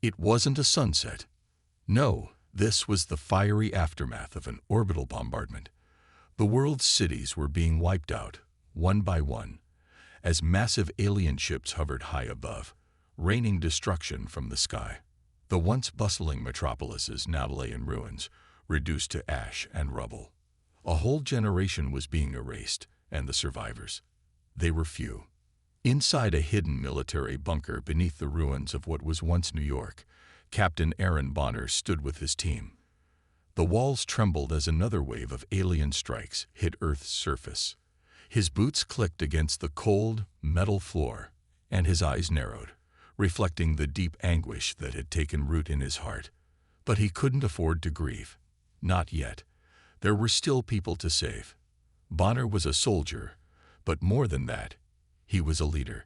It wasn't a sunset. No, this was the fiery aftermath of an orbital bombardment. The world's cities were being wiped out, one by one, as massive alien ships hovered high above, raining destruction from the sky. The once bustling metropolises now lay in ruins, reduced to ash and rubble. A whole generation was being erased, and the survivors, they were few. Inside a hidden military bunker beneath the ruins of what was once New York, Captain Aaron Bonner stood with his team. The walls trembled as another wave of alien strikes hit Earth's surface. His boots clicked against the cold, metal floor, and his eyes narrowed, reflecting the deep anguish that had taken root in his heart. But he couldn't afford to grieve. Not yet. There were still people to save. Bonner was a soldier, but more than that, he was a leader.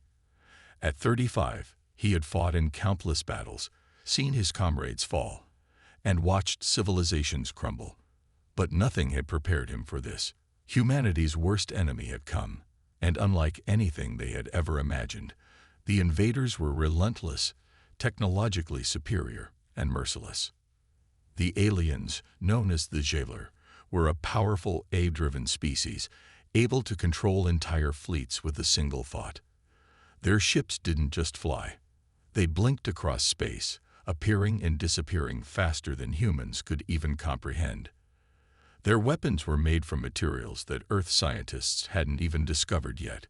At 35, he had fought in countless battles, seen his comrades fall, and watched civilizations crumble. But nothing had prepared him for this. Humanity's worst enemy had come, and unlike anything they had ever imagined, the invaders were relentless, technologically superior, and merciless. The aliens, known as the Jailer, were a powerful AI-driven species, able to control entire fleets with a single thought. Their ships didn't just fly. They blinked across space, appearing and disappearing faster than humans could even comprehend. Their weapons were made from materials that Earth scientists hadn't even discovered yet.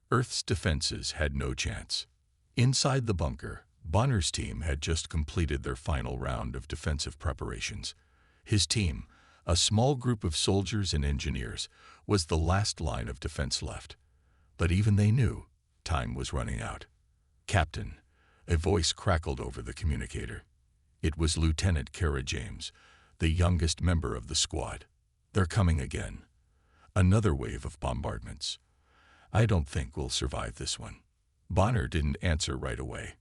Earth's defenses had no chance. Inside the bunker, Bonner's team had just completed their final round of defensive preparations. His team, a small group of soldiers and engineers, was the last line of defense left. But even they knew time was running out. "Captain," a voice crackled over the communicator. It was Lieutenant Kara James, the youngest member of the squad. "They're coming again. Another wave of bombardments. I don't think we'll survive this one." Bonner didn't answer right away.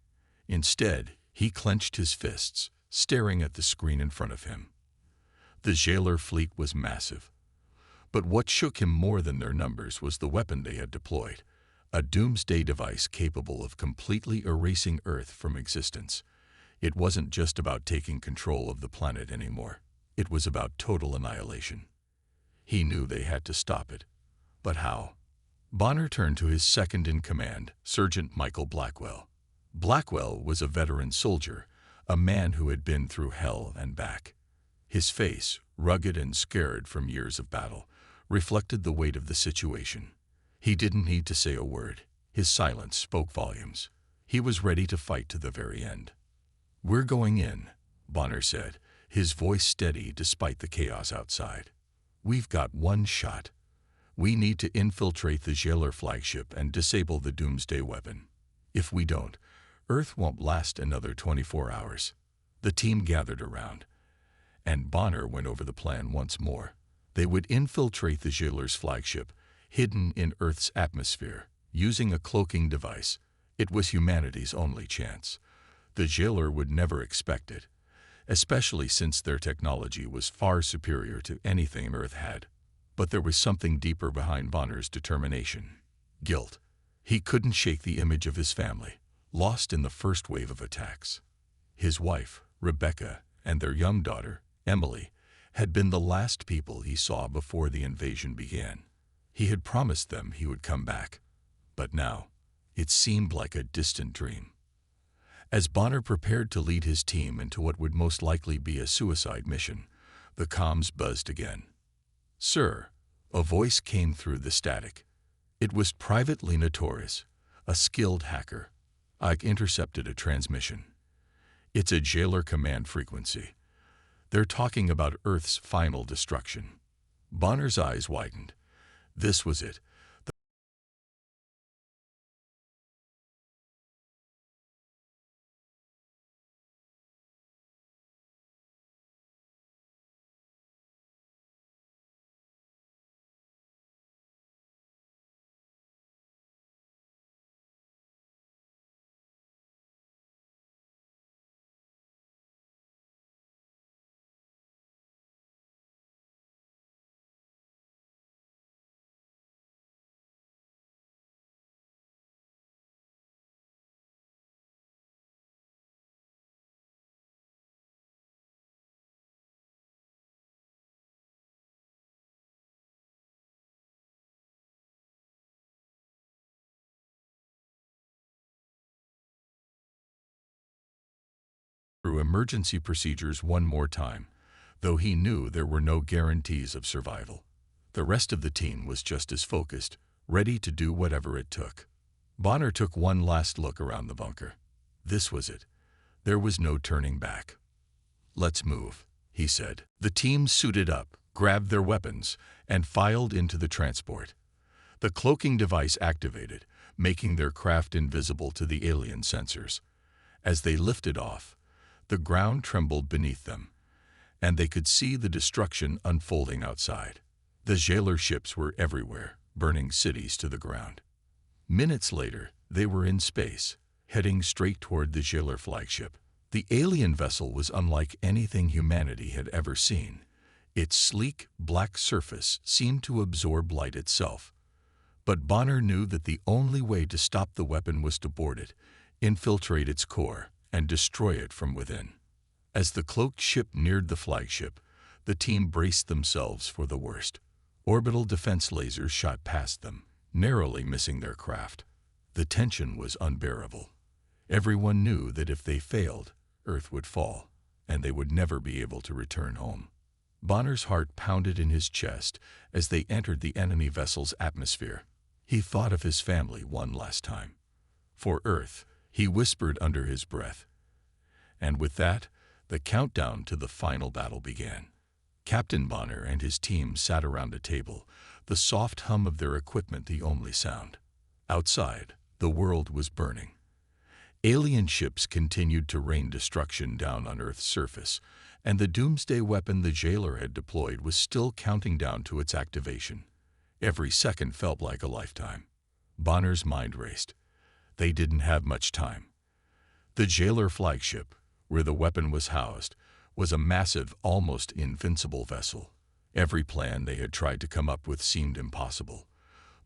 Instead, he clenched his fists, staring at the screen in front of him. The Jailer fleet was massive. But what shook him more than their numbers was the weapon they had deployed, a doomsday device capable of completely erasing Earth from existence. It wasn't just about taking control of the planet anymore. It was about total annihilation. He knew they had to stop it. But how? Bonner turned to his second-in-command, Sergeant Michael Blackwell. Blackwell was a veteran soldier, a man who had been through hell and back. His face, rugged and scarred from years of battle, reflected the weight of the situation. He didn't need to say a word. His silence spoke volumes. He was ready to fight to the very end. "We're going in," Bonner said, his voice steady despite the chaos outside. "We've got one shot. We need to infiltrate the Jailer flagship and disable the doomsday weapon. If we don't, Earth won't last another 24 hours. The team gathered around, and Bonner went over the plan once more. They would infiltrate the Jailer's flagship, hidden in Earth's atmosphere, using a cloaking device. It was humanity's only chance. The Jailer would never expect it, especially since their technology was far superior to anything Earth had. But there was something deeper behind Bonner's determination. Guilt. He couldn't shake the image of his family, lost in the first wave of attacks. His wife, Rebecca, and their young daughter, Emily, had been the last people he saw before the invasion began. He had promised them he would come back, but now it seemed like a distant dream. As Bonner prepared to lead his team into what would most likely be a suicide mission, the comms buzzed again. "Sir," a voice came through the static. It was Private Lena Torres, a skilled hacker. "I've intercepted a transmission. It's a Jailer command frequency. They're talking about Earth's final destruction." Bonner's eyes widened. This was it. through emergency procedures one more time, though he knew there were no guarantees of survival. The rest of the team was just as focused, ready to do whatever it took. Bonner took one last look around the bunker. This was it. There was no turning back. "Let's move," he said. The team suited up, grabbed their weapons, and filed into the transport. The cloaking device activated, making their craft invisible to the alien sensors. As they lifted off, the ground trembled beneath them, and they could see the destruction unfolding outside. The jailer ships were everywhere, burning cities to the ground. Minutes later, they were in space, heading straight toward the jailer flagship. The alien vessel was unlike anything humanity had ever seen. Its sleek, black surface seemed to absorb light itself. But Bonner knew that the only way to stop the weapon was to board it, infiltrate its core, and destroy it from within. As the cloaked ship neared the flagship, the team braced themselves for the worst. Orbital defense lasers shot past them, narrowly missing their craft. The tension was unbearable. Everyone knew that if they failed, Earth would fall, and they would never be able to return home. Bonner's heart pounded in his chest as they entered the enemy vessel's atmosphere. He thought of his family one last time. "For Earth," he whispered under his breath. And with that, the countdown to the final battle began. Captain Bonner and his team sat around a table, the soft hum of their equipment the only sound. Outside, the world was burning. Alien ships continued to rain destruction down on Earth's surface, and the doomsday weapon the jailer had deployed was still counting down to its activation. Every second felt like a lifetime. Bonner's mind raced. They didn't have much time. The jailer flagship, where the weapon was housed, was a massive, almost invincible vessel. Every plan they had tried to come up with seemed impossible.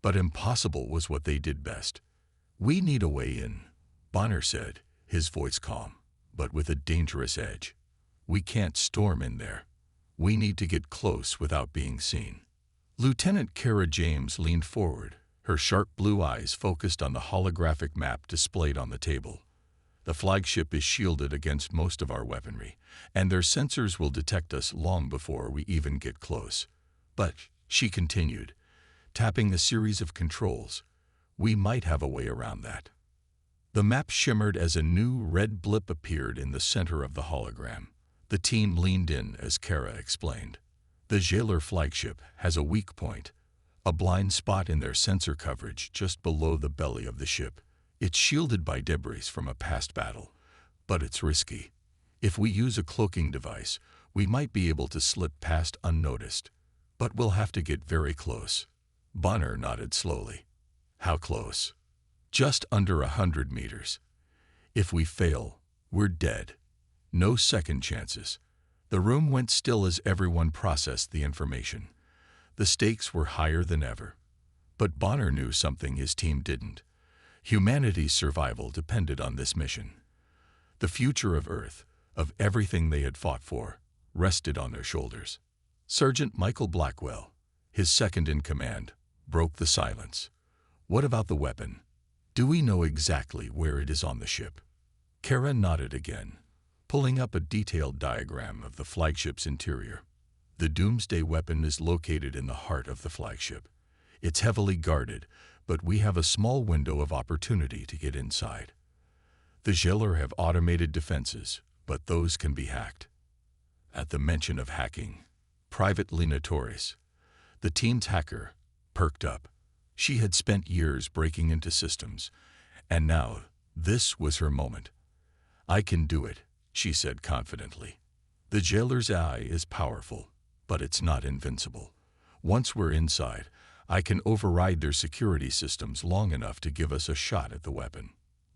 But impossible was what they did best. "We need a way in," Bonner said, his voice calm, but with a dangerous edge. "We can't storm in there. We need to get close without being seen." Lieutenant Kara James leaned forward, her sharp blue eyes focused on the holographic map displayed on the table. "The flagship is shielded against most of our weaponry, and their sensors will detect us long before we even get close. But," she continued, tapping a series of controls, "we might have a way around that." The map shimmered as a new red blip appeared in the center of the hologram. The team leaned in as Kara explained. "The jailer flagship has a weak point, a blind spot in their sensor coverage just below the belly of the ship. It's shielded by debris from a past battle, but it's risky. If we use a cloaking device, we might be able to slip past unnoticed, but we'll have to get very close." Bonner nodded slowly. "How close?" "Just under 100 meters. If we fail, we're dead. No second chances." The room went still as everyone processed the information. The stakes were higher than ever. But Bonner knew something his team didn't. Humanity's survival depended on this mission. The future of Earth, of everything they had fought for, rested on their shoulders. Sergeant Michael Blackwell, his second in command, broke the silence. "What about the weapon? Do we know exactly where it is on the ship?" Kara nodded again, pulling up a detailed diagram of the flagship's interior. "The doomsday weapon is located in the heart of the flagship. It's heavily guarded, but we have a small window of opportunity to get inside. The jailer have automated defenses, but those can be hacked." At the mention of hacking, Private Lena Torres, the team's hacker, perked up. She had spent years breaking into systems, and now this was her moment. "I can do it," she said confidently. "The jailer's eye is powerful, but it's not invincible. Once we're inside, I can override their security systems long enough to give us a shot at the weapon."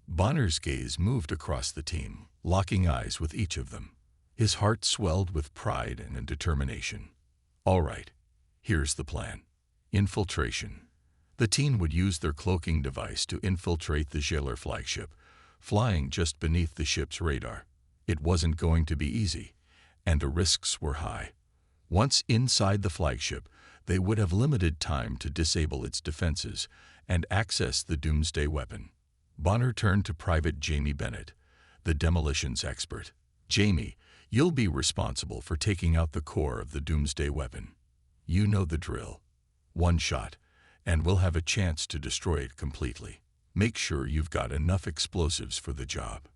Bonner's gaze moved across the team, locking eyes with each of them. His heart swelled with pride and determination. "All right, here's the plan. Infiltration." The team would use their cloaking device to infiltrate the jailer flagship, flying just beneath the ship's radar. It wasn't going to be easy, and the risks were high. Once inside the flagship, they would have limited time to disable its defenses and access the doomsday weapon. Bonner turned to Private Jamie Bennett, the demolitions expert. Jamie, you'll be responsible for taking out the core of the doomsday weapon. You know the drill. One shot, and we'll have a chance to destroy it completely. Make sure you've got enough explosives for the job."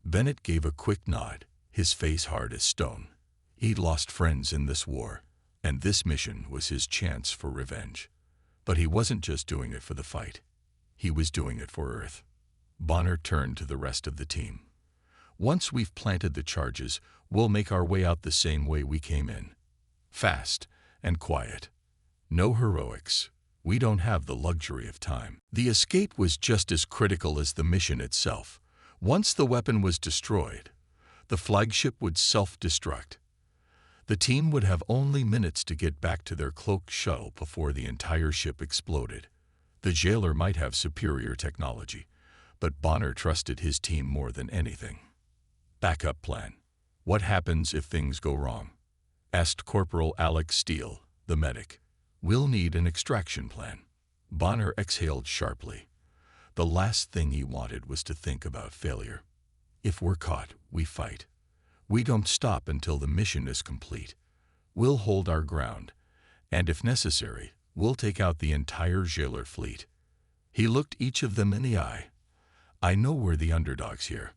Bennett gave a quick nod, his face hard as stone. He'd lost friends in this war, and this mission was his chance for revenge. But he wasn't just doing it for the fight. He was doing it for Earth. Bonner turned to the rest of the team. "Once we've planted the charges, we'll make our way out the same way we came in. Fast and quiet. No heroics. We don't have the luxury of time." The escape was just as critical as the mission itself. Once the weapon was destroyed, the flagship would self-destruct. The team would have only minutes to get back to their cloaked shuttle before the entire ship exploded. The jailer might have superior technology, but Bonner trusted his team more than anything. "Backup plan. What happens if things go wrong?" asked Corporal Alex Steele, the medic. "We'll need an extraction plan." Bonner exhaled sharply. The last thing he wanted was to think about failure. "If we're caught, we fight. We don't stop until the mission is complete. We'll hold our ground, and if necessary, we'll take out the entire jailer fleet." He looked each of them in the eye. "I know we're the underdogs here.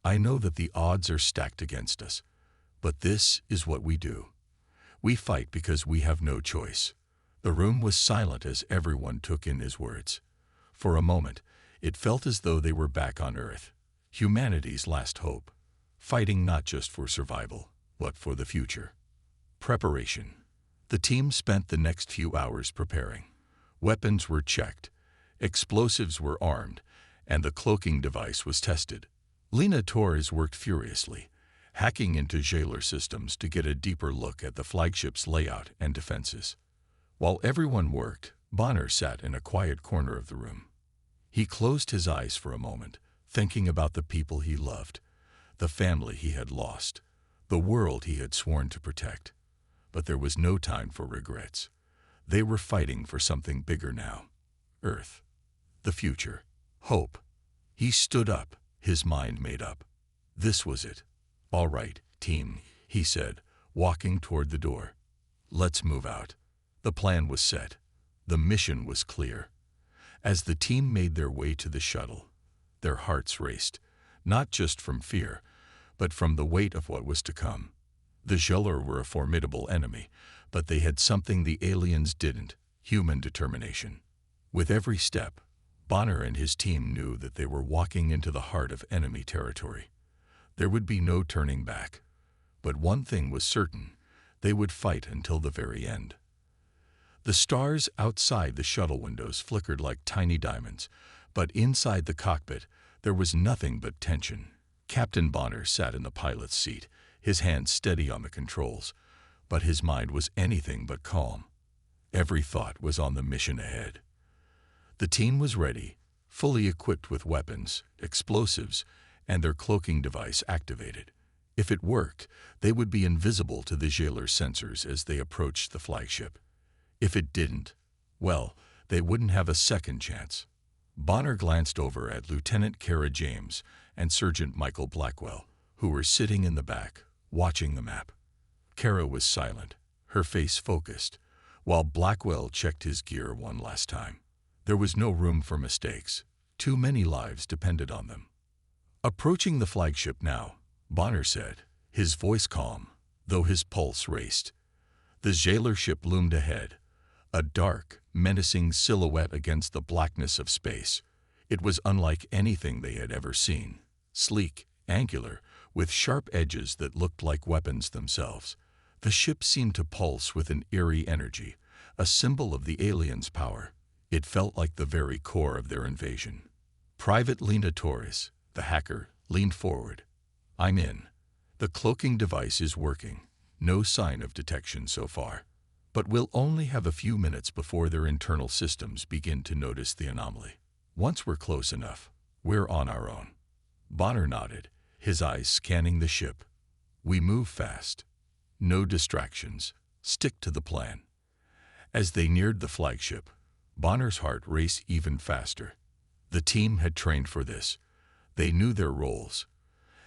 I know that the odds are stacked against us. But this is what we do. We fight because we have no choice." The room was silent as everyone took in his words. For a moment, it felt as though they were back on Earth, humanity's last hope, fighting not just for survival, but for the future. Preparation. The team spent the next few hours preparing. Weapons were checked, explosives were armed, and the cloaking device was tested. Lena Torres worked furiously, hacking into jailer systems to get a deeper look at the flagship's layout and defenses. While everyone worked, Bonner sat in a quiet corner of the room. He closed his eyes for a moment, thinking about the people he loved, the family he had lost, the world he had sworn to protect. But there was no time for regrets. They were fighting for something bigger now. Earth. The future. Hope. He stood up, his mind made up. This was it. "All right, team," he said, walking toward the door. "Let's move out." The plan was set. The mission was clear. As the team made their way to the shuttle, their hearts raced, not just from fear, but from the weight of what was to come. The jailer were a formidable enemy, but they had something the aliens didn't: human determination. With every step, Bonner and his team knew that they were walking into the heart of enemy territory. There would be no turning back. But one thing was certain: they would fight until the very end. The stars outside the shuttle windows flickered like tiny diamonds, but inside the cockpit there was nothing but tension. Captain Bonner sat in the pilot's seat, his hands steady on the controls, but his mind was anything but calm. Every thought was on the mission ahead. The team was ready, fully equipped with weapons, explosives, and their cloaking device activated. If it worked, they would be invisible to the jailer's sensors as they approached the flagship. If it didn't, well, they wouldn't have a second chance. Bonner glanced over at Lieutenant Kara James and Sergeant Michael Blackwell, who were sitting in the back, watching the map. Kara was silent, her face focused, while Blackwell checked his gear one last time. There was no room for mistakes. Too many lives depended on them. "Approaching the flagship now," Bonner said, his voice calm, though his pulse raced. The jailer ship loomed ahead, a dark, menacing silhouette against the blackness of space. It was unlike anything they had ever seen. Sleek, angular, with sharp edges that looked like weapons themselves. The ship seemed to pulse with an eerie energy, a symbol of the aliens' power. It felt like the very core of their invasion. Private Lena Torres, the hacker, leaned forward. "I'm in. The cloaking device is working. No sign of detection so far. But we'll only have a few minutes before their internal systems begin to notice the anomaly. Once we're close enough, we're on our own." Bonner nodded, his eyes scanning the ship. "We move fast. No distractions. Stick to the plan." As they neared the flagship, Bonner's heart raced even faster. The team had trained for this. They knew their roles.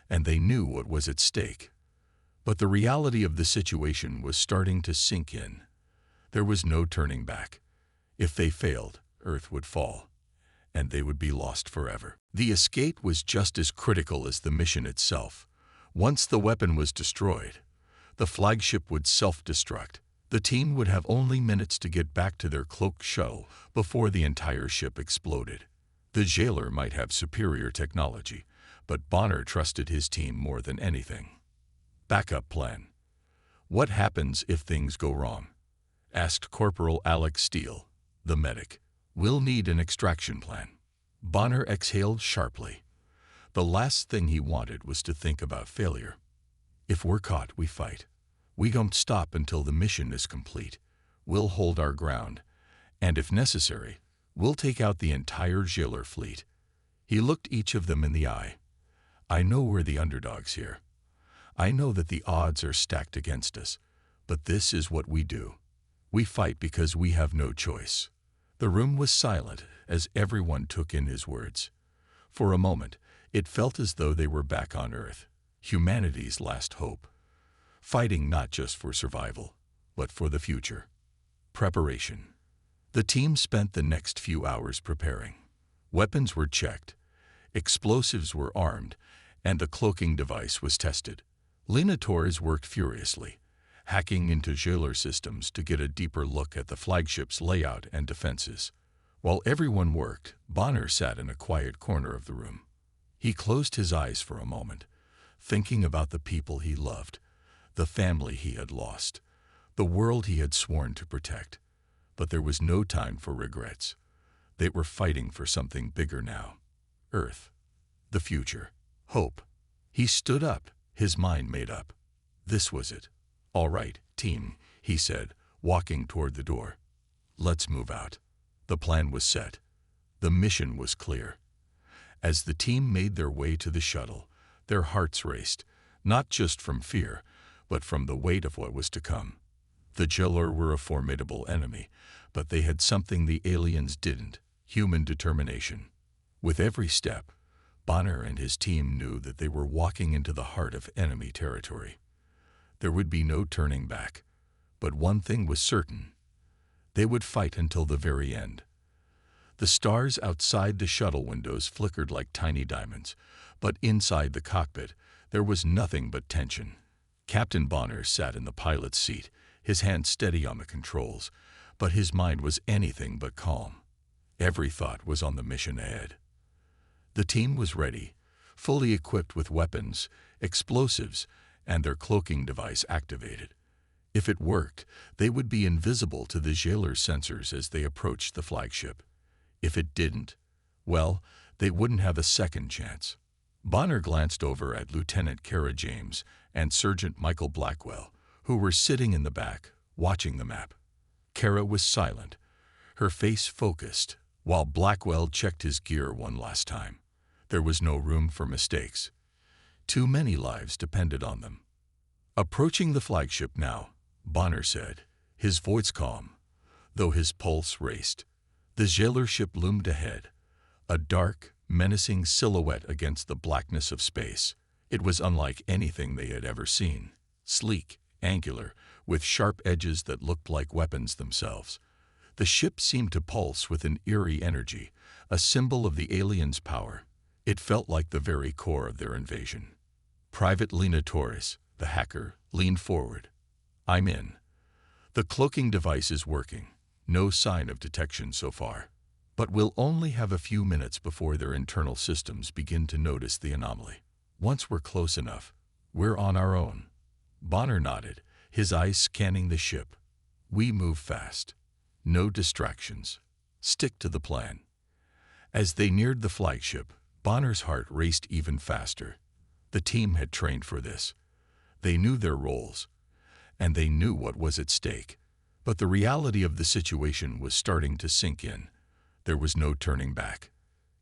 and they knew what was at stake. But the reality of the situation was starting to sink in. There was no turning back. If they failed, Earth would fall, and they would be lost forever. The escape was just as critical as the mission itself. Once the weapon was destroyed, the flagship would self-destruct. The team would have only minutes to get back to their cloaked shuttle before the entire ship exploded. The jailer might have superior technology, but Bonner trusted his team more than anything. Backup plan. What happens if things go wrong? Asked Corporal Alex Steele, the medic. We'll need an extraction plan. Bonner exhaled sharply. The last thing he wanted was to think about failure. If we're caught, we fight. We don't stop until the mission is complete. We'll hold our ground, and if necessary, we'll take out the entire jailer fleet. He looked each of them in the eye. I know we're the underdogs here. I know that the odds are stacked against us, but this is what we do. We fight because we have no choice. The room was silent as everyone took in his words. For a moment, it felt as though they were back on Earth, humanity's last hope. Fighting not just for survival, but for the future. Preparation. The team spent the next few hours preparing. Weapons were checked, explosives were armed, and the cloaking device was tested. Linators worked furiously, hacking into jailer systems to get a deeper look at the flagship's layout and defenses. While everyone worked, Bonner sat in a quiet corner of the room. He closed his eyes for a moment, thinking about the people he loved, the family he had lost, the world he had sworn to protect. But there was no time for regrets. They were fighting for something bigger now. Earth. The future. Hope. He stood up, his mind made up. This was it. All right, team, he said, walking toward the door. Let's move out. The plan was set. The mission was clear. As the team made their way to the shuttle, their hearts raced, not just from fear, but from the weight of what was to come. The jailer were a formidable enemy, but they had something the aliens didn't: human determination. With every step, Bonner and his team knew that they were walking into the heart of enemy territory. There would be no turning back, but one thing was certain: they would fight until the very end. The stars outside the shuttle windows flickered like tiny diamonds, but inside the cockpit there was nothing but tension. Captain Bonner sat in the pilot's seat, his hand steady on the controls, but his mind was anything but calm. Every thought was on the mission ahead. The team was ready, fully equipped with weapons, explosives, and their cloaking device activated. If it worked, they would be invisible to the jailer's sensors as they approached the flagship. If it didn't, well, they wouldn't have a second chance. Bonner glanced over at Lieutenant Kara James and Sergeant Michael Blackwell, who were sitting in the back, watching the map. Kara was silent, her face focused, while Blackwell checked his gear one last time. There was no room for mistakes. Too many lives depended on them. Approaching the flagship now, Bonner said, his voice calm, though his pulse raced. The jailer ship loomed ahead, a dark, menacing silhouette against the blackness of space. It was unlike anything they had ever seen. Sleek, angular, with sharp edges that looked like weapons themselves. The ship seemed to pulse with an eerie energy, a symbol of the aliens' power. It felt like the very core of their invasion. Private Lena Torres, the hacker, leaned forward. I'm in. The cloaking device is working. No sign of detection so far. But we'll only have a few minutes before their internal systems begin to notice the anomaly. Once we're close enough, we're on our own. Bonner nodded, his eyes scanning the ship. We move fast. No distractions. Stick to the plan. As they neared the flagship, Bonner's heart raced even faster. The team had trained for this. They knew their roles, and they knew what was at stake. But the reality of the situation was starting to sink in. There was no turning back.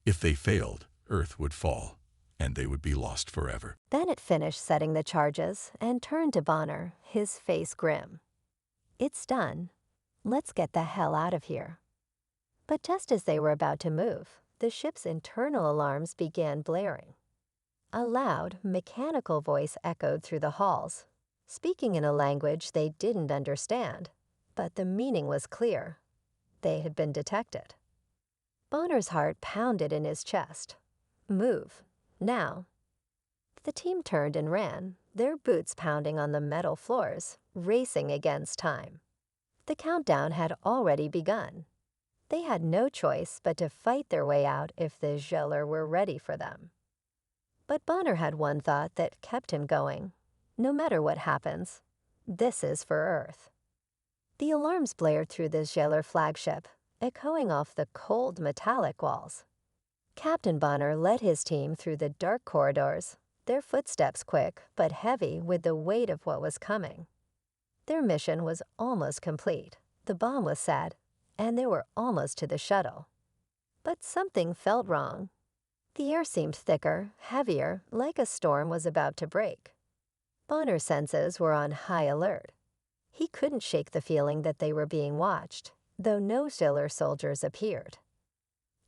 If they failed, Earth would fall, and they would be lost forever. Bennett finished setting the charges and turned to Bonner, his face grim. It's done. Let's get the hell out of here. But just as they were about to move, the ship's internal alarms began blaring. A loud, mechanical voice echoed through the halls, speaking in a language they didn't understand, but the meaning was clear. They had been detected. Bonner's heart pounded in his chest. Move. Now. The team turned and ran, their boots pounding on the metal floors, racing against time. The countdown had already begun. They had no choice but to fight their way out if the jailer were ready for them. But Bonner had one thought that kept him going. No matter what happens, this is for Earth. The alarms blared through the jailer flagship, echoing off the cold metallic walls. Captain Bonner led his team through the dark corridors, their footsteps quick but heavy with the weight of what was coming. Their mission was almost complete. The bomb was set, and they were almost to the shuttle. But something felt wrong. The air seemed thicker, heavier, like a storm was about to break. Bonner's senses were on high alert. He couldn't shake the feeling that they were being watched, though no jailer soldiers appeared.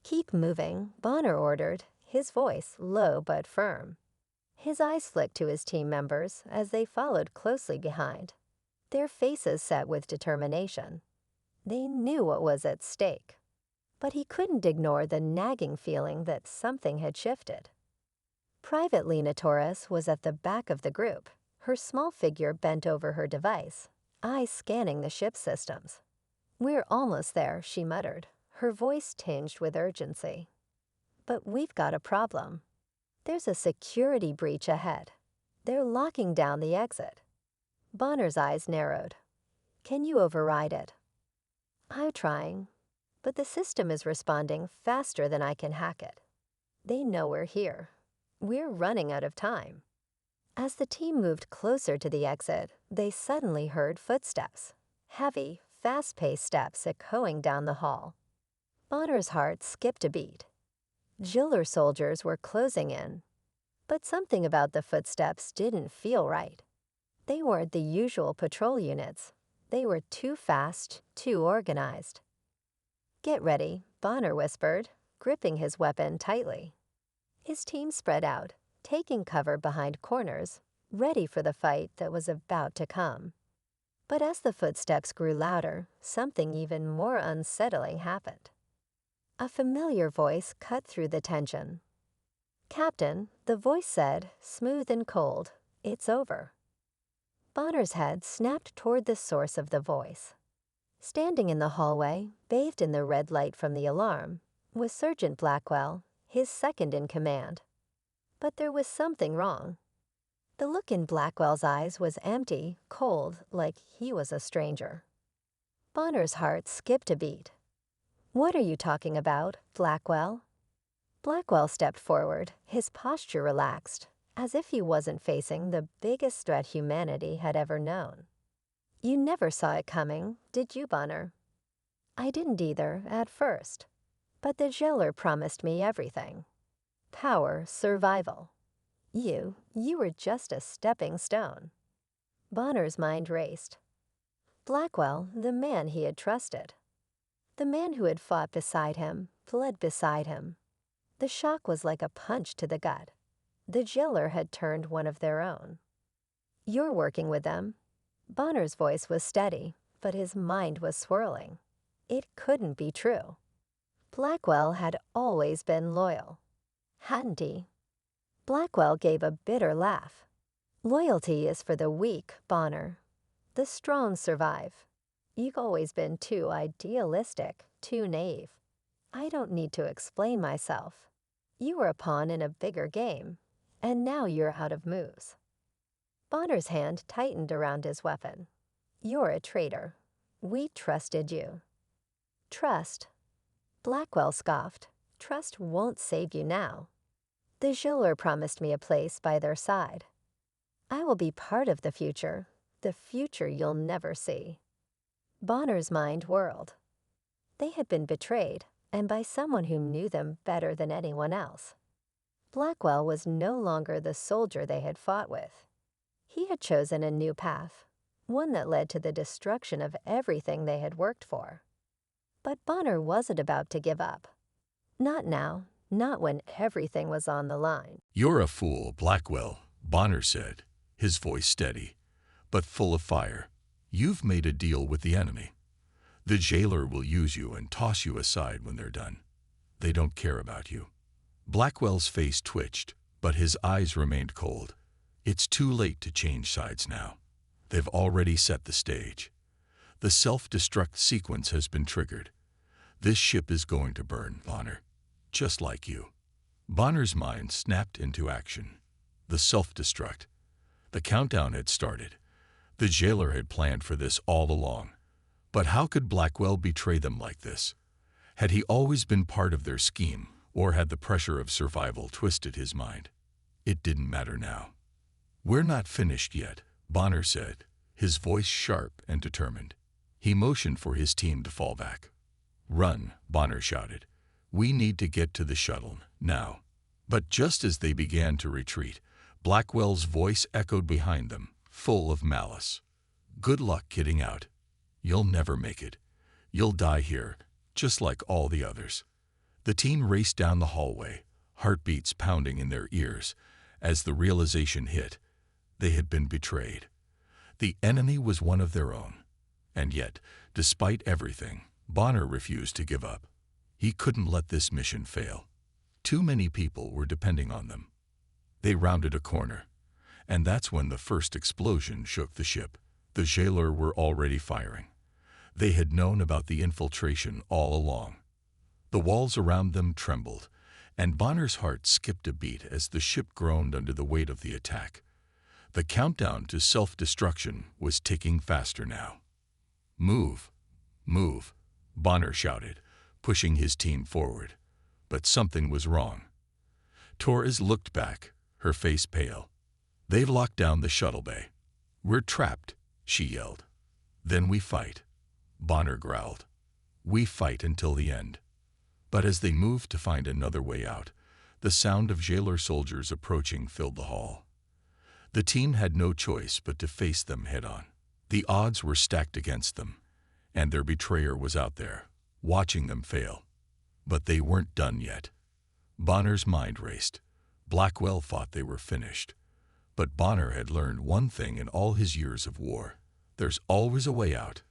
Keep moving, Bonner ordered, his voice low but firm. His eyes flicked to his team members as they followed closely behind, their faces set with determination. They knew what was at stake, but he couldn't ignore the nagging feeling that something had shifted. Private Lena Torres was at the back of the group, her small figure bent over her device, eyes scanning the ship systems. "We're almost there," she muttered, her voice tinged with urgency. "But we've got a problem. There's a security breach ahead. They're locking down the exit." Bonner's eyes narrowed. "Can you override it?" "I'm trying, but the system is responding faster than I can hack it. They know we're here. We're running out of time." As the team moved closer to the exit, they suddenly heard footsteps, heavy, fast-paced steps echoing down the hall. Bonner's heart skipped a beat. Jailer soldiers were closing in, but something about the footsteps didn't feel right. They weren't the usual patrol units. They were too fast, too organized. "Get ready," Bonner whispered, gripping his weapon tightly. His team spread out, taking cover behind corners, ready for the fight that was about to come. But as the footsteps grew louder, something even more unsettling happened. A familiar voice cut through the tension. "Captain," the voice said, smooth and cold, "it's over." Bonner's head snapped toward the source of the voice. Standing in the hallway, bathed in the red light from the alarm, was Sergeant Blackwell, his second in command. But there was something wrong. The look in Blackwell's eyes was empty, cold, like he was a stranger. Bonner's heart skipped a beat. "What are you talking about, Blackwell?" Blackwell stepped forward, his posture relaxed, as if he wasn't facing the biggest threat humanity had ever known. "You never saw it coming, did you, Bonner?" "I didn't either, at first. But the jailer promised me everything. Power, survival. You were just a stepping stone." Bonner's mind raced. Blackwell, the man he had trusted. The man who had fought beside him, bled beside him. The shock was like a punch to the gut. The jailer had turned one of their own. "You're working with them." Bonner's voice was steady, but his mind was swirling. It couldn't be true. Blackwell had always been loyal, hadn't he? Blackwell gave a bitter laugh. "Loyalty is for the weak, Bonner. The strong survive. You've always been too idealistic, too naive. I don't need to explain myself. You were a pawn in a bigger game, and now you're out of moves." Bonner's hand tightened around his weapon. "You're a traitor. We trusted you." "Trust?" Blackwell scoffed. "Trust won't save you now. The jailer promised me a place by their side. I will be part of the future you'll never see." Bonner's mind whirled. They had been betrayed, and by someone who knew them better than anyone else. Blackwell was no longer the soldier they had fought with. He had chosen a new path, one that led to the destruction of everything they had worked for. But Bonner wasn't about to give up. Not now, not when everything was on the line. "You're a fool, Blackwell," Bonner said, his voice steady, but full of fire. "You've made a deal with the enemy. The jailer will use you and toss you aside when they're done. They don't care about you." Blackwell's face twitched, but his eyes remained cold. It's too late to change sides now. They've already set the stage. The self-destruct sequence has been triggered. This ship is going to burn, Bonner, just like you. Bonner's mind snapped into action. The self-destruct. The countdown had started. The jailer had planned for this all along. But how could Blackwell betray them like this? Had he always been part of their scheme, or had the pressure of survival twisted his mind? It didn't matter now. "We're not finished yet," Bonner said, his voice sharp and determined. He motioned for his team to fall back. "Run," Bonner shouted. "We need to get to the shuttle, now." But just as they began to retreat, Blackwell's voice echoed behind them, full of malice. "Good luck getting out. You'll never make it. You'll die here, just like all the others." The team raced down the hallway, heartbeats pounding in their ears, as the realization hit. They had been betrayed. The enemy was one of their own. And yet, despite everything, Bonner refused to give up. He couldn't let this mission fail. Too many people were depending on them. They rounded a corner, and that's when the first explosion shook the ship. The jailer were already firing. They had known about the infiltration all along. The walls around them trembled, and Bonner's heart skipped a beat as the ship groaned under the weight of the attack. The countdown to self-destruction was ticking faster now. "Move, move," Bonner shouted, pushing his team forward. But something was wrong. Torres looked back, her face pale. "They've locked down the shuttle bay. We're trapped," she yelled. "Then we fight," Bonner growled. "We fight until the end." But as they moved to find another way out, the sound of jailer soldiers approaching filled the hall. The team had no choice but to face them head-on. The odds were stacked against them, and their betrayer was out there, watching them fail. But they weren't done yet. Bonner's mind raced. Blackwell thought they were finished. But Bonner had learned one thing in all his years of war. There's always a way out.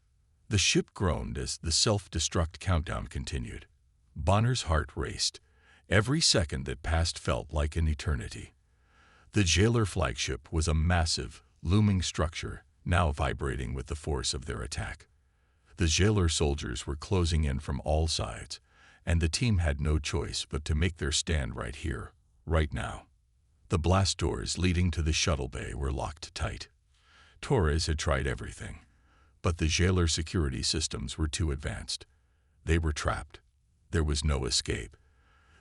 The ship groaned as the self-destruct countdown continued. Bonner's heart raced. Every second that passed felt like an eternity. The jailer flagship was a massive, looming structure, now vibrating with the force of their attack. The jailer soldiers were closing in from all sides, and the team had no choice but to make their stand right here, right now. The blast doors leading to the shuttle bay were locked tight. Torres had tried everything, but the jailer security systems were too advanced. They were trapped. There was no escape.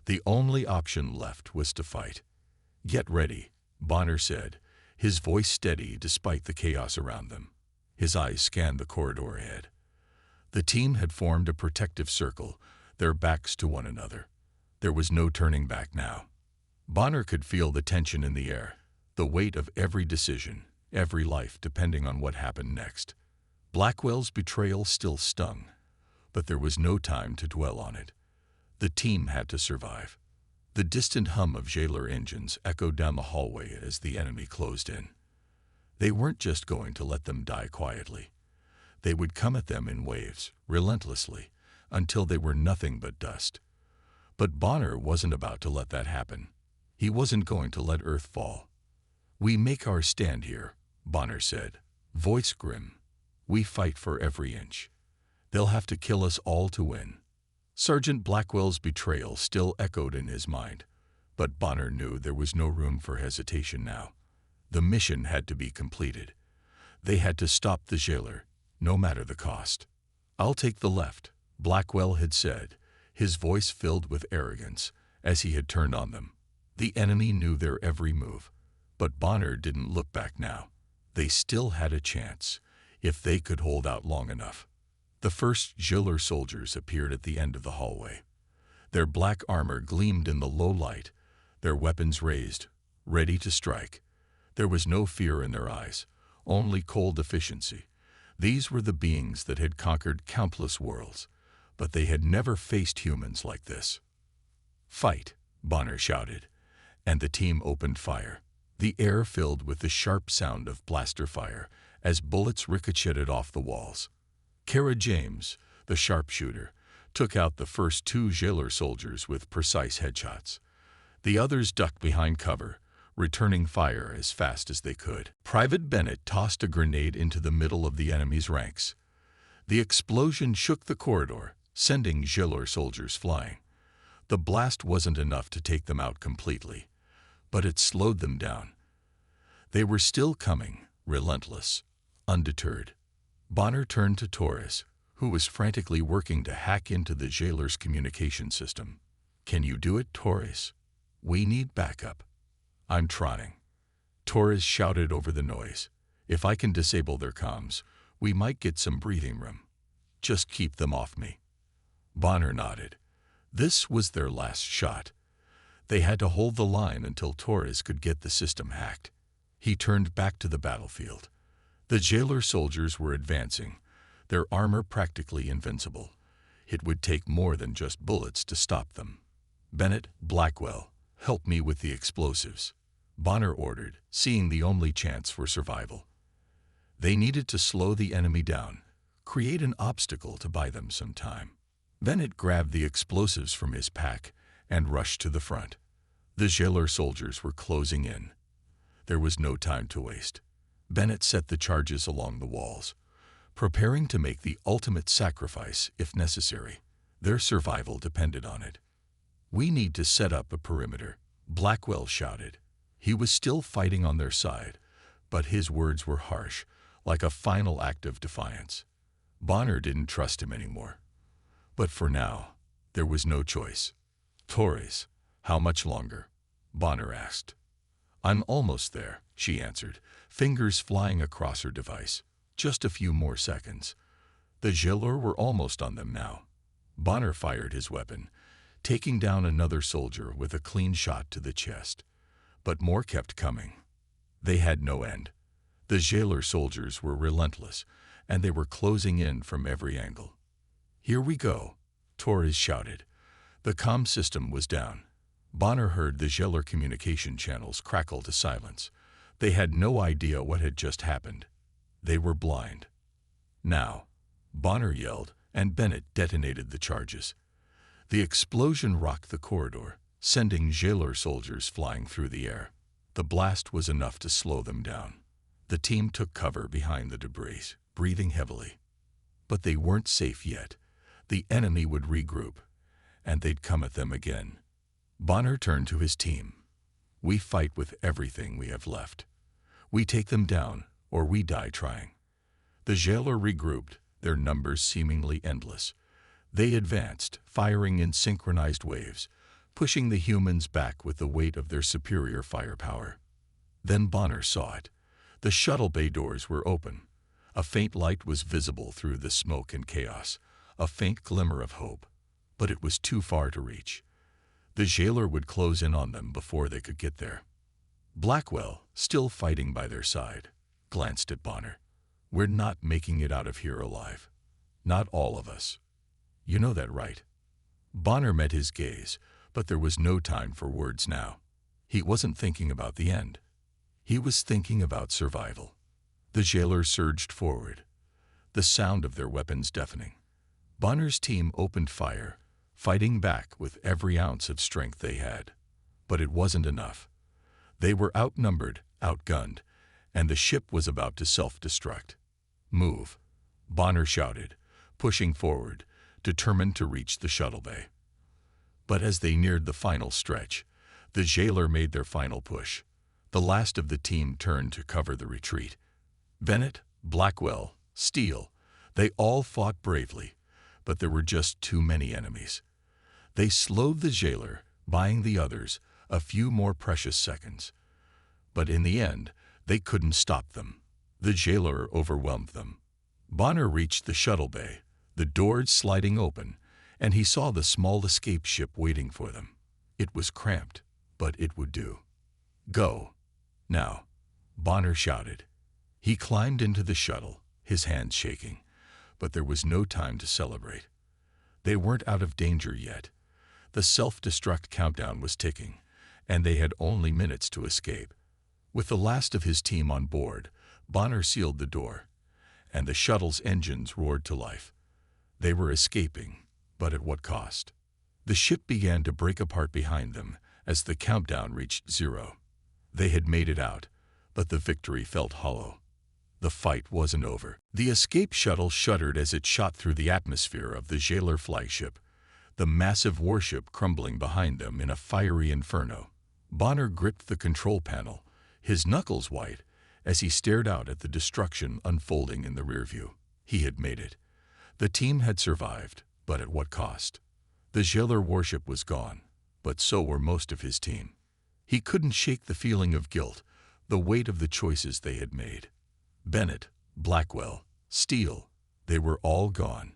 The only option left was to fight. "Get ready," Bonner said, his voice steady despite the chaos around them. His eyes scanned the corridor ahead. The team had formed a protective circle, their backs to one another. There was no turning back now. Bonner could feel the tension in the air, the weight of every decision, every life depending on what happened next. Blackwell's betrayal still stung, but there was no time to dwell on it. The team had to survive. The distant hum of jailer engines echoed down the hallway as the enemy closed in. They weren't just going to let them die quietly. They would come at them in waves, relentlessly, until they were nothing but dust. But Bonner wasn't about to let that happen. He wasn't going to let Earth fall. "We make our stand here," Bonner said, voice grim. "We fight for every inch. They'll have to kill us all to win." Sergeant Blackwell's betrayal still echoed in his mind, but Bonner knew there was no room for hesitation now. The mission had to be completed. They had to stop the jailer, no matter the cost. "I'll take the left," Blackwell had said, his voice filled with arrogance, as he had turned on them. The enemy knew their every move, but Bonner didn't look back now. They still had a chance, if they could hold out long enough. The first jailer soldiers appeared at the end of the hallway. Their black armor gleamed in the low light, their weapons raised, ready to strike. There was no fear in their eyes, only cold efficiency. These were the beings that had conquered countless worlds, but they had never faced humans like this. "Fight," Bonner shouted, and the team opened fire. The air filled with the sharp sound of blaster fire as bullets ricocheted off the walls. Kara James, the sharpshooter, took out the first two jailer soldiers with precise headshots. The others ducked behind cover, returning fire as fast as they could. Private Bennett tossed a grenade into the middle of the enemy's ranks. The explosion shook the corridor, sending jailer soldiers flying. The blast wasn't enough to take them out completely, but it slowed them down. They were still coming, relentless, undeterred. Bonner turned to Torres, who was frantically working to hack into the jailer's communication system. "Can you do it, Torres? We need backup." "I'm trying." Torres shouted over the noise. "If I can disable their comms, we might get some breathing room. Just keep them off me." Bonner nodded. This was their last shot. They had to hold the line until Torres could get the system hacked. He turned back to the battlefield. The jailer soldiers were advancing, their armor practically invincible. It would take more than just bullets to stop them. "Bennett, Blackwell, help me with the explosives," Bonner ordered, seeing the only chance for survival. They needed to slow the enemy down, create an obstacle to buy them some time. Bennett grabbed the explosives from his pack and rushed to the front. The jailer soldiers were closing in. There was no time to waste. Bennett set the charges along the walls, preparing to make the ultimate sacrifice if necessary. Their survival depended on it. "We need to set up a perimeter," Blackwell shouted. He was still fighting on their side, but his words were harsh, like a final act of defiance. Bonner didn't trust him anymore. But for now, there was no choice. "Torres, how much longer?" Bonner asked. "I'm almost there," she answered, fingers flying across her device. "Just a few more seconds." The jailer were almost on them now. Bonner fired his weapon, taking down another soldier with a clean shot to the chest. But more kept coming. They had no end. The jailer soldiers were relentless, and they were closing in from every angle. "Here we go," Torres shouted. The comm system was down. Bonner heard the jailer communication channels crackle to silence. They had no idea what had just happened. They were blind. "Now," Bonner yelled, and Bennett detonated the charges. The explosion rocked the corridor, sending jailer soldiers flying through the air. The blast was enough to slow them down. The team took cover behind the debris, breathing heavily. But they weren't safe yet. The enemy would regroup, and they'd come at them again. Bonner turned to his team. "We fight with everything we have left. We take them down, or we die trying." The jailer regrouped, their numbers seemingly endless. They advanced, firing in synchronized waves, pushing the humans back with the weight of their superior firepower. Then Bonner saw it. The shuttle bay doors were open. A faint light was visible through the smoke and chaos, a faint glimmer of hope, but it was too far to reach. The jailer would close in on them before they could get there. Blackwell, still fighting by their side, glanced at Bonner. "We're not making it out of here alive. Not all of us. You know that, right?" Bonner met his gaze, but there was no time for words now. He wasn't thinking about the end. He was thinking about survival. The jailer surged forward, the sound of their weapons deafening. Bonner's team opened fire, fighting back with every ounce of strength they had. But it wasn't enough. They were outnumbered, outgunned, and the ship was about to self-destruct. "Move," Bonner shouted, pushing forward, determined to reach the shuttle bay. But as they neared the final stretch, the jailer made their final push. The last of the team turned to cover the retreat. Bennett, Blackwell, Steele, they all fought bravely, but there were just too many enemies. They slowed the jailer, buying the others a few more precious seconds. But in the end, they couldn't stop them. The jailer overwhelmed them. Bonner reached the shuttle bay, the doors sliding open, and he saw the small escape ship waiting for them. It was cramped, but it would do. "Go. Now," Bonner shouted. He climbed into the shuttle, his hands shaking, but there was no time to celebrate. They weren't out of danger yet. The self-destruct countdown was ticking, and they had only minutes to escape. With the last of his team on board, Bonner sealed the door, and the shuttle's engines roared to life. They were escaping, but at what cost? The ship began to break apart behind them as the countdown reached 0. They had made it out, but the victory felt hollow. The fight wasn't over. The escape shuttle shuddered as it shot through the atmosphere of the jailer flagship, the massive warship crumbling behind them in a fiery inferno. Bonner gripped the control panel, his knuckles white, as he stared out at the destruction unfolding in the rearview. He had made it. The team had survived, but at what cost? The jailer warship was gone, but so were most of his team. He couldn't shake the feeling of guilt, the weight of the choices they had made. Bennett, Blackwell, Steele, they were all gone.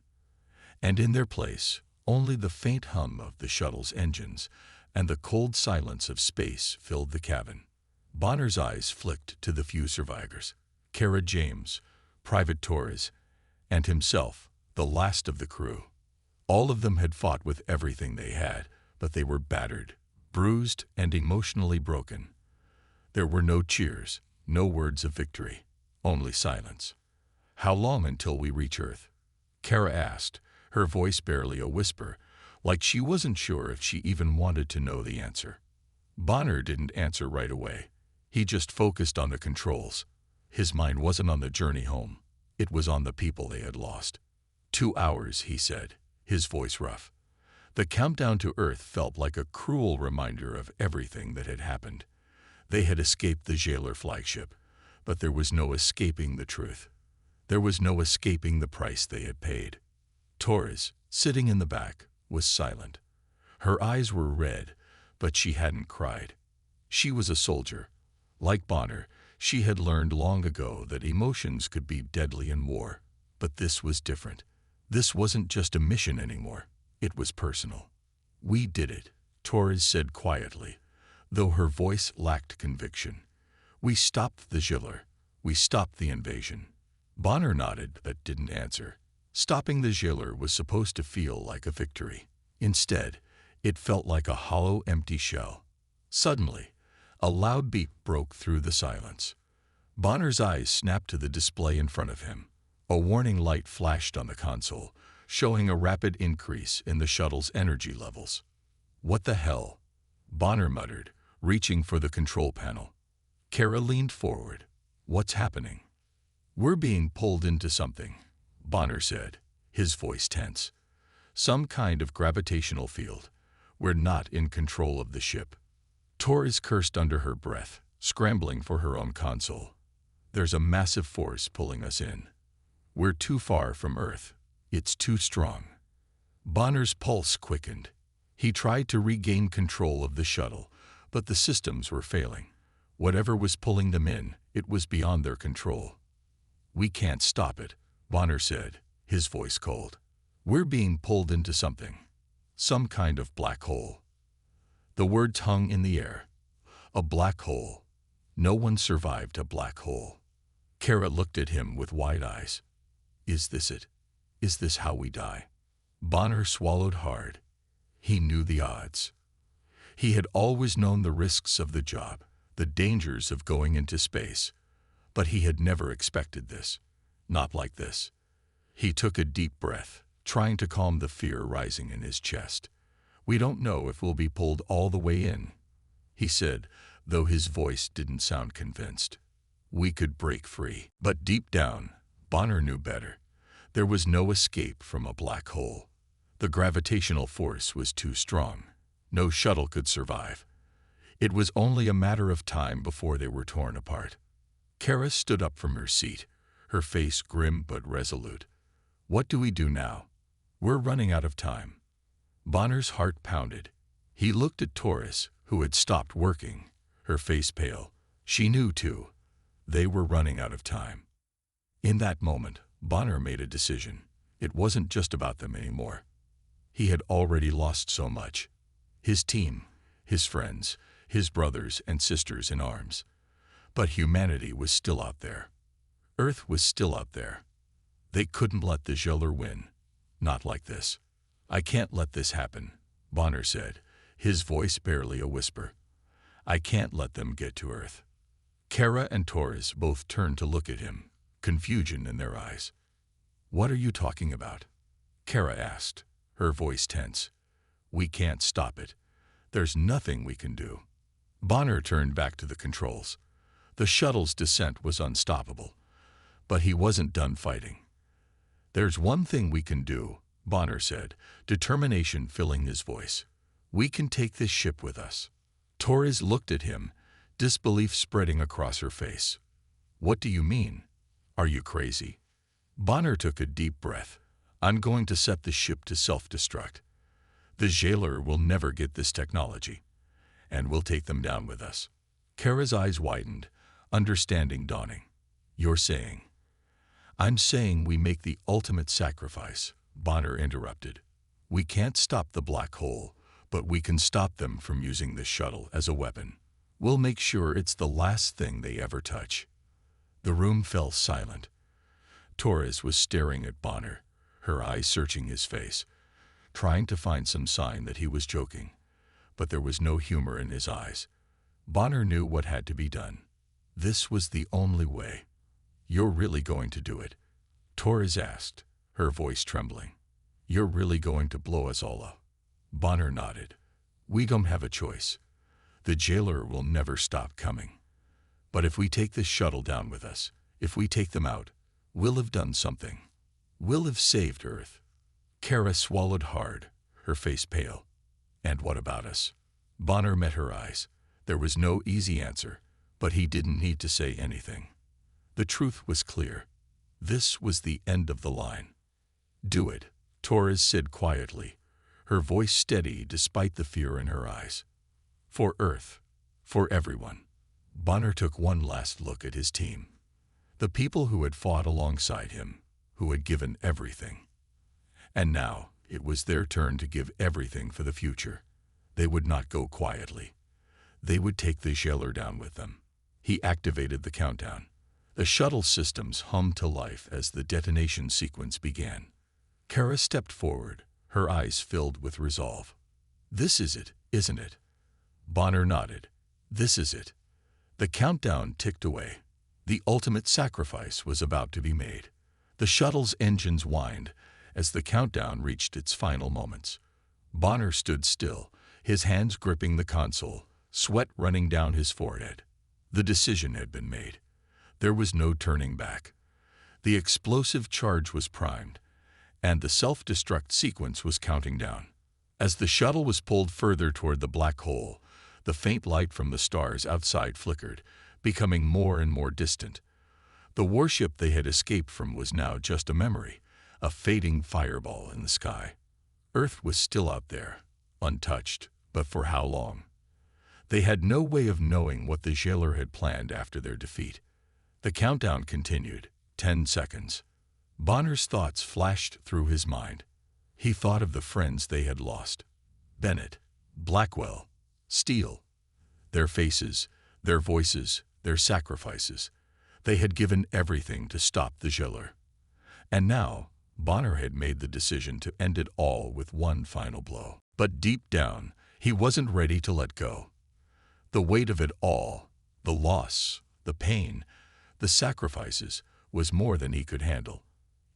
And in their place, only the faint hum of the shuttle's engines and the cold silence of space filled the cabin. Bonner's eyes flicked to the few survivors. Kara James, Private Torres, and himself, the last of the crew. All of them had fought with everything they had, but they were battered, bruised, and emotionally broken. There were no cheers, no words of victory, only silence. "How long until we reach Earth?" Kara asked, her voice barely a whisper, like she wasn't sure if she even wanted to know the answer. Bonner didn't answer right away. He just focused on the controls. His mind wasn't on the journey home. It was on the people they had lost. 2 hours, he said, his voice rough. The countdown to Earth felt like a cruel reminder of everything that had happened. They had escaped the jailer flagship, but there was no escaping the truth. There was no escaping the price they had paid. Torres, sitting in the back, was silent. Her eyes were red, but she hadn't cried. She was a soldier. Like Bonner, she had learned long ago that emotions could be deadly in war. But this was different. This wasn't just a mission anymore. It was personal. "We did it," Torres said quietly, though her voice lacked conviction. "We stopped the jailer. We stopped the invasion." Bonner nodded but didn't answer. Stopping the jailer was supposed to feel like a victory. Instead, it felt like a hollow, empty shell. Suddenly, a loud beep broke through the silence. Bonner's eyes snapped to the display in front of him. A warning light flashed on the console, showing a rapid increase in the shuttle's energy levels. "What the hell?" Bonner muttered, reaching for the control panel. Kara leaned forward. "What's happening?" "We're being pulled into something," Bonner said, his voice tense. "Some kind of gravitational field. We're not in control of the ship." Torres cursed under her breath, scrambling for her own console. "There's a massive force pulling us in. We're too far from Earth. It's too strong." Bonner's pulse quickened. He tried to regain control of the shuttle, but the systems were failing. Whatever was pulling them in, it was beyond their control. "We can't stop it," Bonner said, his voice cold. "We're being pulled into something. Some kind of black hole." The words hung in the air. A black hole. No one survived a black hole. Kara looked at him with wide eyes. "Is this it? Is this how we die?" Bonner swallowed hard. He knew the odds. He had always known the risks of the job, the dangers of going into space. But he had never expected this. Not like this. He took a deep breath, trying to calm the fear rising in his chest. "We don't know if we'll be pulled all the way in," he said, though his voice didn't sound convinced. "We could break free." But deep down, Bonner knew better. There was no escape from a black hole. The gravitational force was too strong. No shuttle could survive. It was only a matter of time before they were torn apart. Kara stood up from her seat, her face grim but resolute. "What do we do now? We're running out of time." Bonner's heart pounded. He looked at Torres, who had stopped working, her face pale. She knew, too. They were running out of time. In that moment, Bonner made a decision. It wasn't just about them anymore. He had already lost so much. His team, his friends, his brothers and sisters in arms. But humanity was still out there. Earth was still out there. They couldn't let the jailer win. Not like this. "I can't let this happen," Bonner said, his voice barely a whisper. "I can't let them get to Earth." Kara and Torres both turned to look at him, confusion in their eyes. "What are you talking about?" Kara asked, her voice tense. "We can't stop it. There's nothing we can do." Bonner turned back to the controls. The shuttle's descent was unstoppable, but he wasn't done fighting. "There's one thing we can do," Bonner said, determination filling his voice. "We can take this ship with us." Torres looked at him, disbelief spreading across her face. "What do you mean? Are you crazy?" Bonner took a deep breath. "I'm going to set the ship to self-destruct. The jailer will never get this technology, and we'll take them down with us." Kara's eyes widened, understanding dawning. "You're saying—" "I'm saying we make the ultimate sacrifice," Bonner interrupted. "We can't stop the black hole, but we can stop them from using this shuttle as a weapon. We'll make sure it's the last thing they ever touch." The room fell silent. Torres was staring at Bonner, her eyes searching his face, trying to find some sign that he was joking, but there was no humor in his eyes. Bonner knew what had to be done. This was the only way. "You're really going to do it?" Torres asked, her voice trembling. "You're really going to blow us all up?" Bonner nodded. "We don't have a choice. The jailer will never stop coming. But if we take this shuttle down with us, if we take them out, we'll have done something. We'll have saved Earth." Kara swallowed hard, her face pale. "And what about us?" Bonner met her eyes. There was no easy answer, but he didn't need to say anything. The truth was clear. This was the end of the line. "Do it," Torres said quietly, her voice steady despite the fear in her eyes. "For Earth, for everyone." Bonner took one last look at his team. The people who had fought alongside him, who had given everything. And now it was their turn to give everything for the future. They would not go quietly. They would take the jailer down with them. He activated the countdown. The shuttle systems hummed to life as the detonation sequence began. Kara stepped forward, her eyes filled with resolve. "This is it, isn't it?" Bonner nodded. "This is it." The countdown ticked away. The ultimate sacrifice was about to be made. The shuttle's engines whined as the countdown reached its final moments. Bonner stood still, his hands gripping the console, sweat running down his forehead. The decision had been made. There was no turning back. The explosive charge was primed, and the self-destruct sequence was counting down. As the shuttle was pulled further toward the black hole, the faint light from the stars outside flickered, becoming more and more distant. The warship they had escaped from was now just a memory, a fading fireball in the sky. Earth was still out there, untouched, but for how long? They had no way of knowing what the jailer had planned after their defeat. The countdown continued, 10 seconds. Bonner's thoughts flashed through his mind. He thought of the friends they had lost. Bennett, Blackwell, Steele. Their faces, their voices, their sacrifices. They had given everything to stop the jailer. And now, Bonner had made the decision to end it all with one final blow. But deep down, he wasn't ready to let go. The weight of it all, the loss, the pain, the sacrifices, was more than he could handle.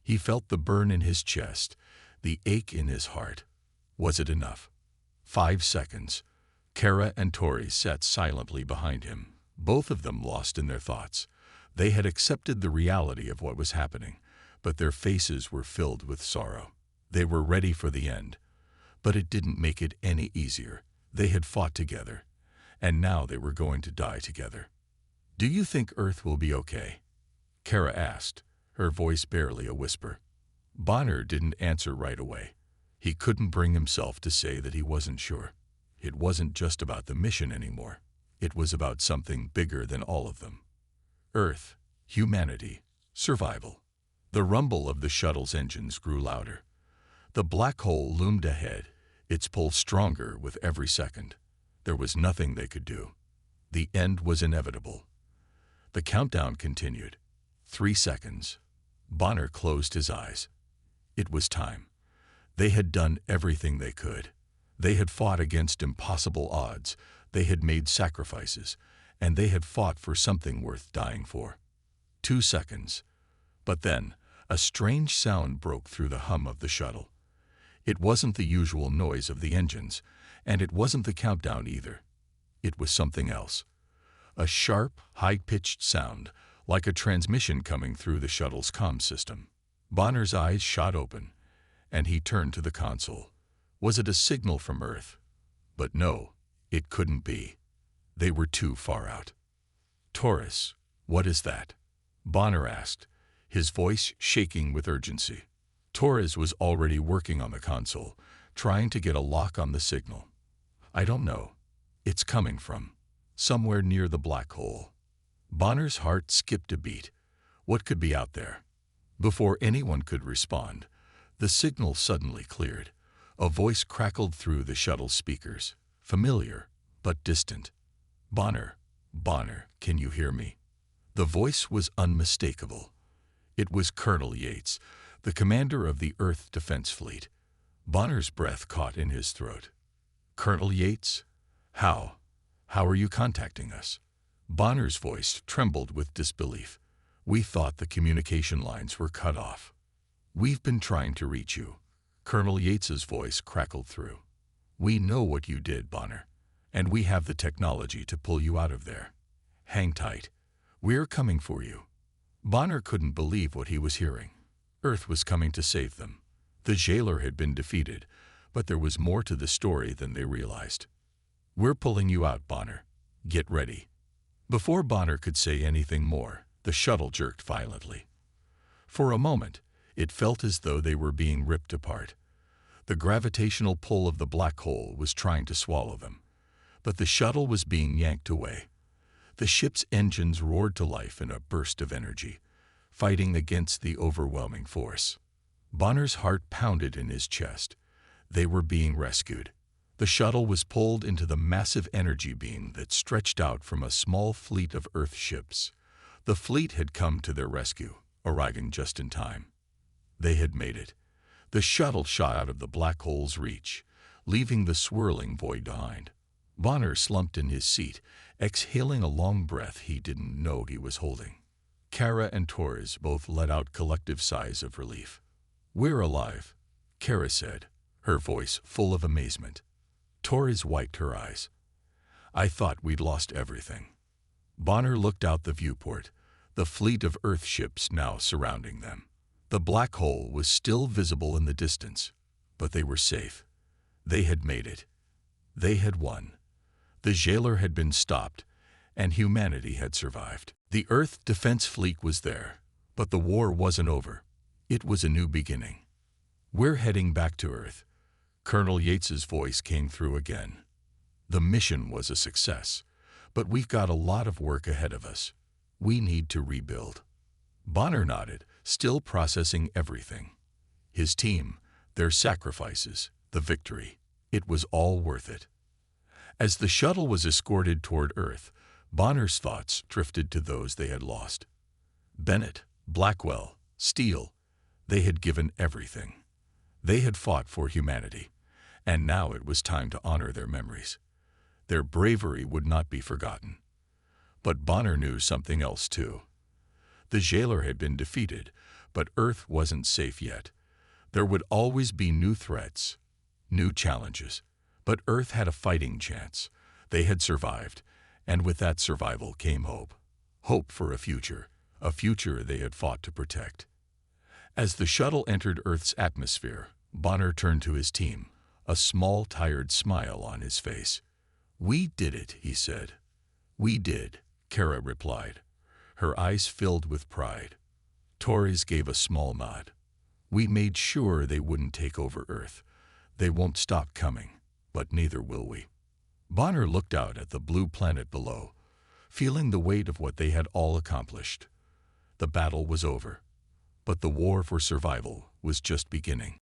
He felt the burn in his chest, the ache in his heart. Was it enough? 5 seconds. Kara and Tori sat silently behind him, both of them lost in their thoughts. They had accepted the reality of what was happening, but their faces were filled with sorrow. They were ready for the end, but it didn't make it any easier. They had fought together, and now they were going to die together. "Do you think Earth will be okay?" Kara asked, her voice barely a whisper. Bonner didn't answer right away. He couldn't bring himself to say that he wasn't sure. It wasn't just about the mission anymore. It was about something bigger than all of them. Earth, humanity, survival. The rumble of the shuttle's engines grew louder. The black hole loomed ahead, its pull stronger with every second. There was nothing they could do. The end was inevitable. The countdown continued. 3 seconds. Bonner closed his eyes. It was time. They had done everything they could. They had fought against impossible odds, they had made sacrifices, and they had fought for something worth dying for. 2 seconds. But then, a strange sound broke through the hum of the shuttle. It wasn't the usual noise of the engines, and it wasn't the countdown either. It was something else. A sharp, high-pitched sound, like a transmission coming through the shuttle's comm system. Bonner's eyes shot open, and he turned to the console. Was it a signal from Earth? But no, it couldn't be. They were too far out. "Taurus, what is that?" Bonner asked, his voice shaking with urgency. Torres was already working on the console, trying to get a lock on the signal. "I don't know. It's coming from somewhere near the black hole." Bonner's heart skipped a beat. What could be out there? Before anyone could respond, the signal suddenly cleared. A voice crackled through the shuttle speakers, familiar but distant. "Bonner, Bonner, can you hear me?" The voice was unmistakable. It was Colonel Yates, the commander of the Earth Defense Fleet. Bonner's breath caught in his throat. "Colonel Yates? How are you contacting us?" Bonner's voice trembled with disbelief. "We thought the communication lines were cut off." "We've been trying to reach you." Colonel Yates's voice crackled through. "We know what you did, Bonner, and we have the technology to pull you out of there. Hang tight. We're coming for you." Bonner couldn't believe what he was hearing. Earth was coming to save them. The jailer had been defeated, but there was more to the story than they realized. "We're pulling you out, Bonner. Get ready." Before Bonner could say anything more, the shuttle jerked violently. For a moment, it felt as though they were being ripped apart. The gravitational pull of the black hole was trying to swallow them, but the shuttle was being yanked away. The ship's engines roared to life in a burst of energy, fighting against the overwhelming force. Bonner's heart pounded in his chest. They were being rescued. The shuttle was pulled into the massive energy beam that stretched out from a small fleet of Earth ships. The fleet had come to their rescue, arriving just in time. They had made it. The shuttle shot out of the black hole's reach, leaving the swirling void behind. Bonner slumped in his seat, exhaling a long breath he didn't know he was holding. Kara and Torres both let out collective sighs of relief. "We're alive," Kara said, her voice full of amazement. Torres wiped her eyes. "I thought we'd lost everything." Bonner looked out the viewport, the fleet of Earth ships now surrounding them. The black hole was still visible in the distance, but they were safe. They had made it. They had won. The jailer had been stopped, and humanity had survived. The Earth Defense Fleet was there, but the war wasn't over. It was a new beginning. "We're heading back to Earth." Colonel Yates's voice came through again. "The mission was a success, but we've got a lot of work ahead of us. We need to rebuild." Bonner nodded, still processing everything. His team, their sacrifices, the victory. It was all worth it. As the shuttle was escorted toward Earth, Bonner's thoughts drifted to those they had lost. Bennett, Blackwell, Steele, they had given everything. They had fought for humanity, and now it was time to honor their memories. Their bravery would not be forgotten. But Bonner knew something else too. The jailer had been defeated, but Earth wasn't safe yet. There would always be new threats, new challenges. But Earth had a fighting chance. They had survived, and with that survival came hope. Hope for a future they had fought to protect. As the shuttle entered Earth's atmosphere, Bonner turned to his team, a small, tired smile on his face. "We did it," he said. "We did," Kara replied, her eyes filled with pride. Torres gave a small nod. "We made sure they wouldn't take over Earth. They won't stop coming. But neither will we." Bonner looked out at the blue planet below, feeling the weight of what they had all accomplished. The battle was over, but the war for survival was just beginning.